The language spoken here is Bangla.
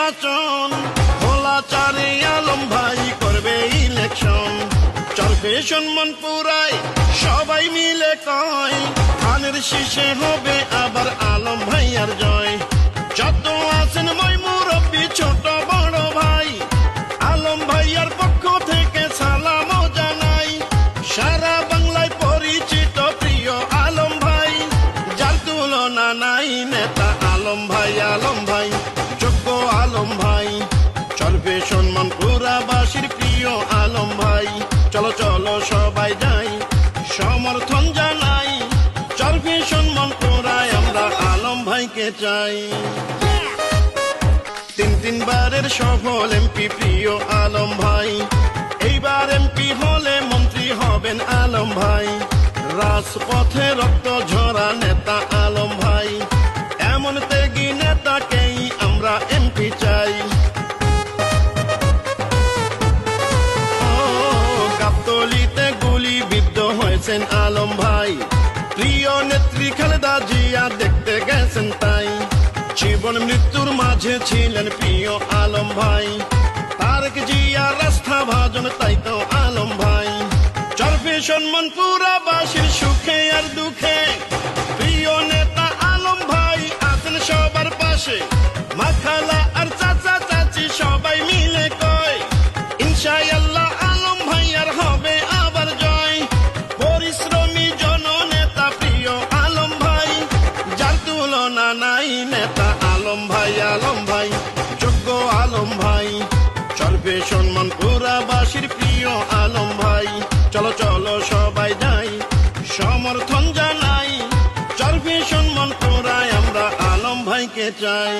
নির্বাচন, ভোলাচারে আলম ভাই করবে ইলেকশন। চলবে সম্মান পুরাই সবাই মিলে কয়, ধানের শীষে হবে আবার আলম ভাইয়ার জয়। যত আছেন মই মুরব্বী ছোট বড় ভাই, আলম ভাইয়ার পক্ষ থেকে সালাম জানাই। সারা বাংলায় পরিচিত প্রিয় আলম ভাই, যার তুলনা নাই নেতা আলম ভাই। আলম ভাই যোগ্য আলম ভাই, চলবে সম্মান পুরাবাসীর প্রিয় আলম ভাই। চলো চলো সবাই যাই, সমর্থন জানাই, চলবে সম্মান পুরায় আমরা আলম ভাইকে চাই। তিনবারের সফল এমপি প্রিয় আলম ভাই, এইবার এমপি হলে মন্ত্রী হবেন আলম ভাই। রাজপথে রক্ত ঝরা নেতা আলম ভাই, এমন ত্যাগী নেতাকেই আমরা এমপি চাই। গাবতলীতে গুলিবিদ্ধ হয়েছেন আলম ভাই, প্রিয় নেত্রী খালেদা জিয়া দেখতে গেছেন তাই। জীবন মৃত্যুর মাঝে ছিলেন প্রিয় আলম ভাই, তারেক জিয়া রাস্তা ভাজন তাই তো আলম ভাই। চলবে সম্মান পুরাবাসীর সুখে আর দুঃখে, প্রিয় নেতা আলম ভাই আছেন সবার পাশে। মা খালা আর চাচা চাচি সবাই মিলে কয়, ইনশাআল্লাহ আলম ভাইয়ার হবে আবার জয়। পরিশ্রমী জননেতা প্রিয় আলম ভাই, যার তুলনা নাই নেতা আলম ভাই। আলম ভাই যোগ্য আলম ভাই, চলবে সম্মান পুরাবাসীর প্রিয় আলম ভাই। চলো চলো সবাই যাই, সমর্থন জানাই, চলবে সম্মান পুরায় আমরা আলম ভাইকে চাই।